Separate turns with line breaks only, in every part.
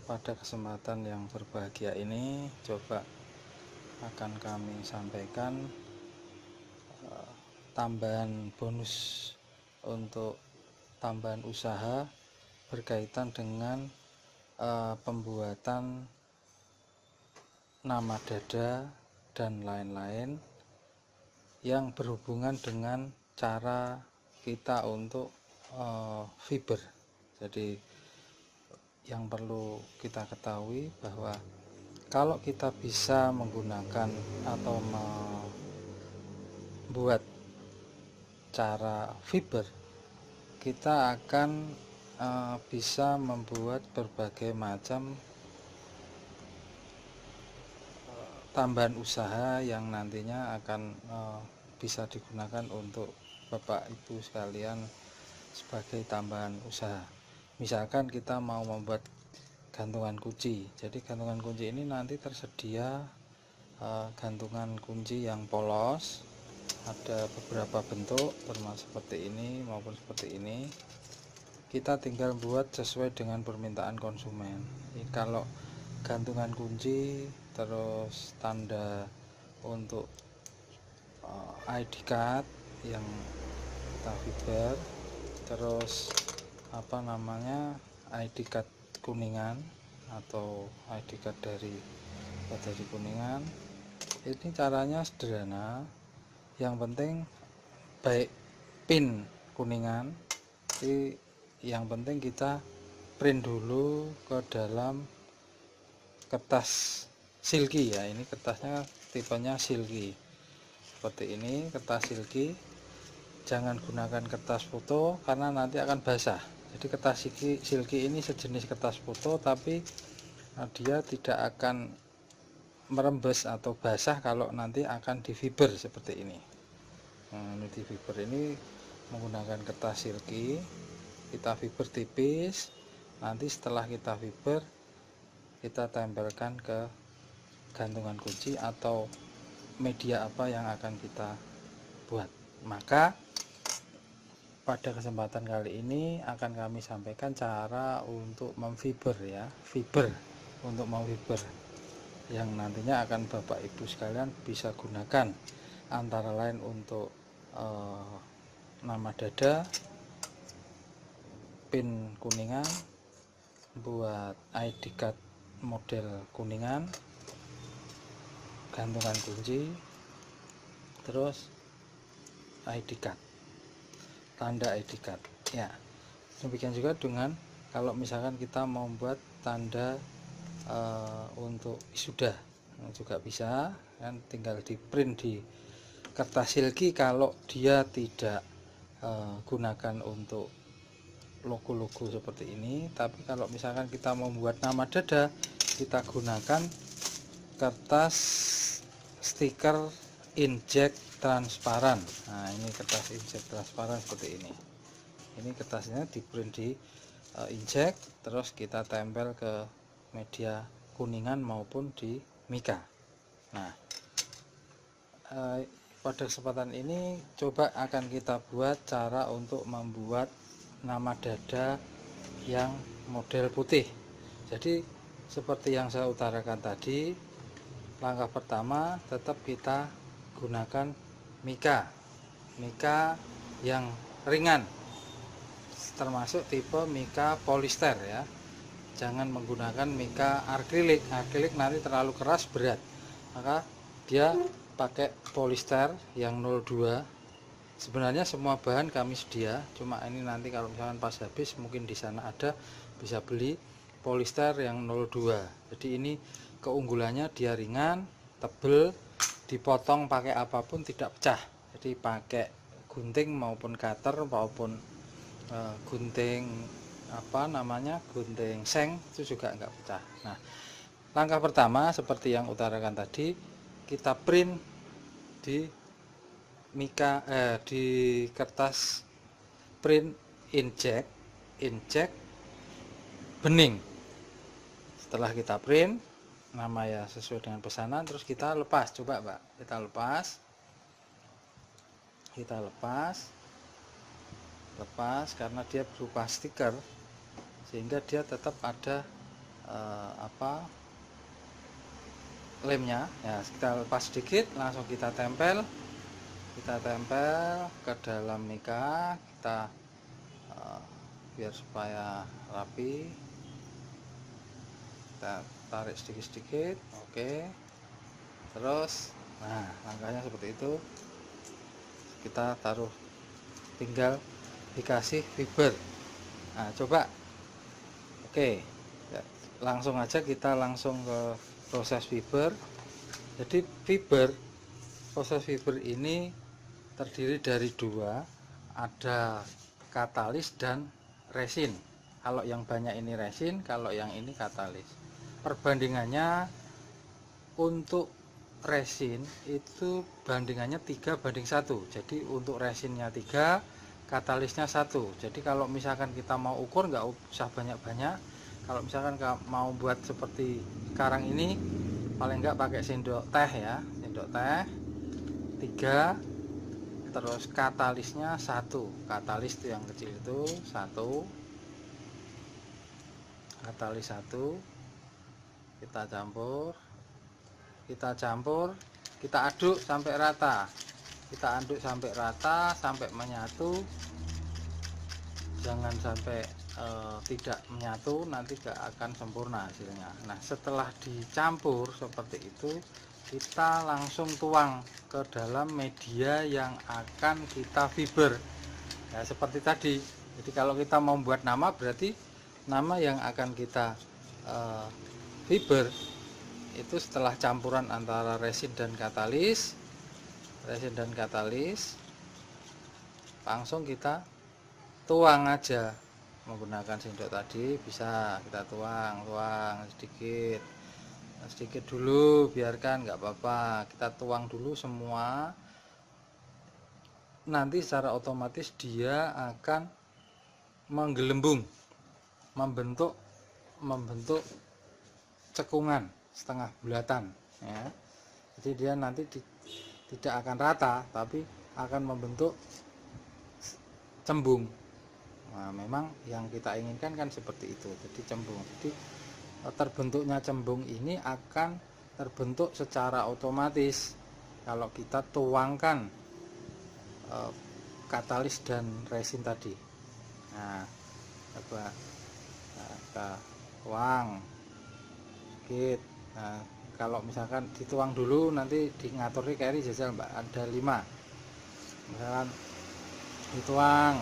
Pada kesempatan yang berbahagia ini coba akan kami sampaikan tambahan bonus untuk tambahan usaha berkaitan dengan pembuatan nama dada dan lain-lain yang berhubungan dengan cara kita untuk fiber. Jadi yang perlu kita ketahui bahwa kalau kita bisa menggunakan atau membuat cara fiber, kita akan bisa membuat berbagai macam tambahan usaha yang nantinya akan bisa digunakan untuk Bapak Ibu sekalian sebagai tambahan usaha. Misalkan kita mau membuat gantungan kunci, jadi gantungan kunci ini nanti tersedia gantungan kunci yang polos, ada beberapa bentuk termasuk seperti ini maupun seperti ini. Kita tinggal buat sesuai dengan permintaan konsumen. Jadi kalau gantungan kunci, terus tanda untuk ID card yang kita fiber, terus ID card kuningan atau ID card dari kuningan. Ini caranya sederhana, yang penting baik pin kuningan, jadi yang penting kita print dulu ke dalam kertas silky ya. Ini kertasnya tipenya silky seperti ini, kertas silky. Jangan gunakan kertas foto karena nanti akan basah. Jadi kertas silky ini sejenis kertas foto, tapi dia tidak akan merembes atau basah kalau nanti akan di fiber seperti ini. Nah, ini di fiber ini menggunakan kertas silky, kita fiber tipis. Nanti setelah kita fiber, kita tempelkan ke gantungan kunci atau media apa yang akan kita buat. Maka pada kesempatan kali ini akan kami sampaikan cara untuk memfiber ya, fiber untuk memfiber yang nantinya akan Bapak Ibu sekalian bisa gunakan, antara lain untuk nama dada, pin kuningan, buat ID card model kuningan, gantungan kunci, terus ID card, tanda ID card ya. Demikian juga dengan kalau misalkan kita mau membuat tanda untuk wisuda juga bisa kan, tinggal di print di kertas silky kalau dia tidak gunakan untuk logo-logo seperti ini. Tapi kalau misalkan kita membuat nama dada, kita gunakan kertas stiker injek transparan. Nah, ini kertas injek transparan seperti ini. Ini kertasnya di print di injek, terus kita tempel ke media kuningan maupun di mika. Nah, pada kesempatan ini coba akan kita buat cara untuk membuat nama dada yang model putih. Jadi seperti yang saya utarakan tadi, langkah pertama tetap kita gunakan mika yang ringan, termasuk tipe mika polister ya. Jangan menggunakan mika akrilik nanti terlalu keras, berat. Maka dia pakai polister yang 02. Sebenarnya semua bahan kami sedia, cuma ini nanti kalau misalkan pas habis mungkin di sana ada, bisa beli polister yang 02. Jadi ini keunggulannya dia ringan, tebel, dipotong pakai apapun tidak pecah. Jadi pakai gunting maupun cutter maupun gunting gunting seng itu juga enggak pecah. Nah, langkah pertama seperti yang utarakan tadi, kita print di di kertas print injek bening. Setelah kita print nama ya sesuai dengan pesanan, terus kita lepas. Coba Pak, kita lepas karena dia berupa stiker sehingga dia tetap ada lemnya. Ya, kita lepas sedikit, langsung kita tempel ke dalam nika. Kita biar supaya rapi, kita tarik sedikit-sedikit. Oke, terus nah langkahnya seperti itu. Kita taruh, tinggal dikasih fiber. Nah coba, oke ya, langsung aja kita langsung ke proses fiber. Jadi proses fiber ini terdiri dari dua, ada katalis dan resin. Kalau yang banyak ini resin, kalau yang ini katalis. Perbandingannya untuk resin itu bandingannya 3:1. Jadi untuk resinnya 3, katalisnya 1. Jadi kalau misalkan kita mau ukur nggak usah banyak-banyak. Kalau misalkan mau buat seperti sekarang ini, paling nggak pakai sendok teh ya, sendok teh 3, terus katalisnya 1. Katalis itu yang kecil itu 1, katalis 1. Kita campur, kita aduk sampai rata. Sampai menyatu. Jangan sampai tidak menyatu, nanti gak akan sempurna hasilnya. Nah, setelah dicampur seperti itu, kita langsung tuang ke dalam media yang akan kita fiber. Ya, seperti tadi. Jadi kalau kita mau buat nama, berarti nama yang akan kita fiber itu setelah campuran antara resin dan katalis, langsung kita tuang aja menggunakan sendok tadi. Bisa kita tuang sedikit dulu, biarkan, nggak apa-apa, kita tuang dulu semua. Nanti secara otomatis dia akan menggelembung, membentuk cekungan setengah bulatan ya. Jadi dia nanti tidak akan rata, tapi akan membentuk cembung. Nah, memang yang kita inginkan kan seperti itu, jadi cembung. Jadi terbentuknya cembung ini akan terbentuk secara otomatis kalau kita tuangkan katalis dan resin tadi. Nah, coba kita tuang sedikit. Nah, kalau misalkan dituang dulu, nanti di ngatur keri jajal mbak, ada 5. Misalkan dituang,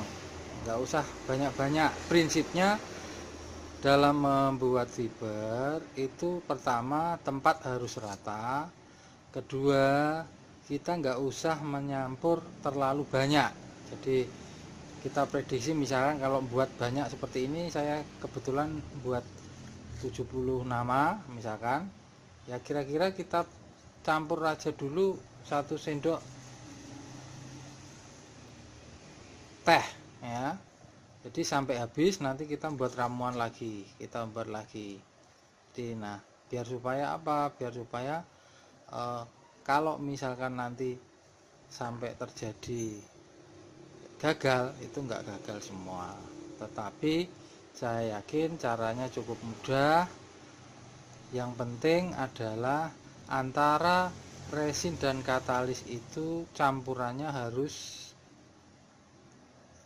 nggak usah banyak-banyak. Prinsipnya dalam membuat fiber itu, pertama tempat harus rata, kedua kita nggak usah menyampur terlalu banyak. Jadi kita prediksi misalkan kalau buat banyak seperti ini, saya kebetulan buat 70 nama misalkan, ya kira-kira kita campur aja dulu 1 sendok teh ya. Jadi sampai habis, nanti kita buat ramuan lagi, kita buat lagi. Jadi nah, biar supaya apa? Biar supaya kalau misalkan nanti sampai terjadi gagal, itu enggak gagal semua. Tetapi saya yakin caranya cukup mudah. Yang penting adalah antara resin dan katalis itu campurannya harus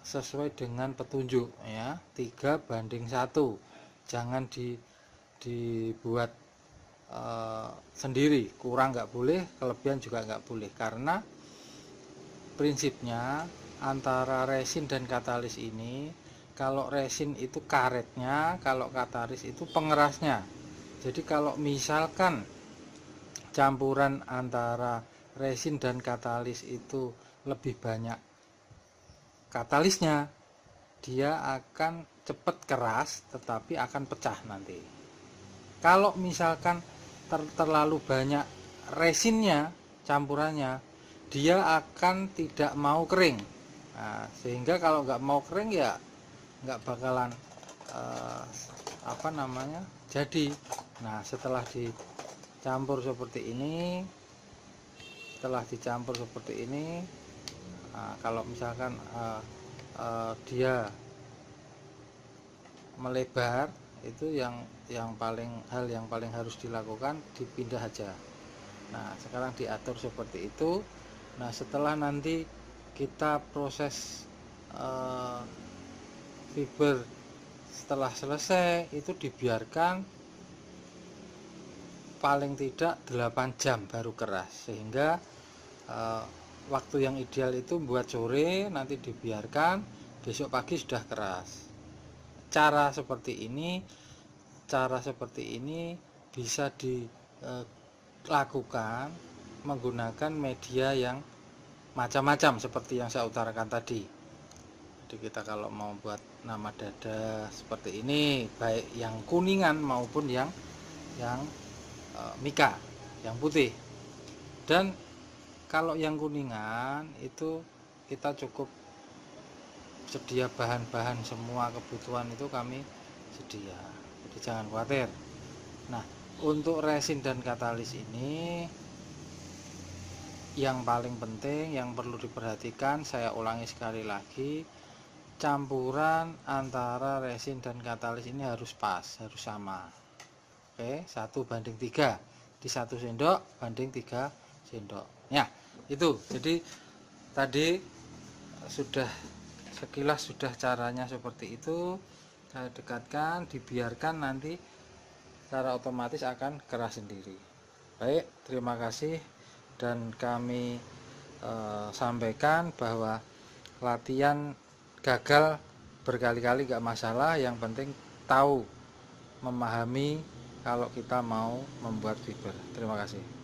sesuai dengan petunjuk ya, 3:1. Jangan dibuat sendiri, kurang nggak boleh, kelebihan juga nggak boleh, karena prinsipnya antara resin dan katalis ini, kalau resin itu karetnya, kalau katalis itu pengerasnya. Jadi kalau misalkan campuran antara resin dan katalis itu lebih banyak katalisnya, dia akan cepat keras tetapi akan pecah nanti. Kalau misalkan terlalu banyak resinnya, campurannya, dia akan tidak mau kering. Nah, sehingga kalau nggak mau kering ya nggak bakalan jadi. Nah, setelah dicampur seperti ini, nah, kalau misalkan dia melebar, itu yang hal yang paling harus dilakukan dipindah aja. Nah, sekarang diatur seperti itu. Nah, setelah nanti kita proses fiber setelah selesai, itu dibiarkan paling tidak 8 jam baru keras, sehingga waktu yang ideal itu buat sore, nanti dibiarkan, besok pagi sudah keras. Cara seperti ini bisa dilakukan menggunakan media yang macam-macam seperti yang saya utarakan tadi. Jadi kita kalau mau buat nama dada seperti ini, baik yang kuningan maupun yang mika, yang putih. Dan kalau yang kuningan itu kita cukup sedia bahan-bahan, semua kebutuhan itu kami sedia, jadi jangan khawatir. Nah, untuk resin dan katalis ini yang paling penting, yang perlu diperhatikan, saya ulangi sekali lagi, campuran antara resin dan katalis ini harus pas, harus sama. Oke, 1:3, di 1 sendok banding 3 sendok. Ya, itu. Jadi tadi sudah sekilas sudah caranya seperti itu. Saya dekatkan, dibiarkan, nanti secara otomatis akan keras sendiri. Baik, terima kasih, dan kami sampaikan bahwa latihan gagal berkali-kali gak masalah, yang penting tahu, memahami kalau kita mau membuat fiber. Terima kasih.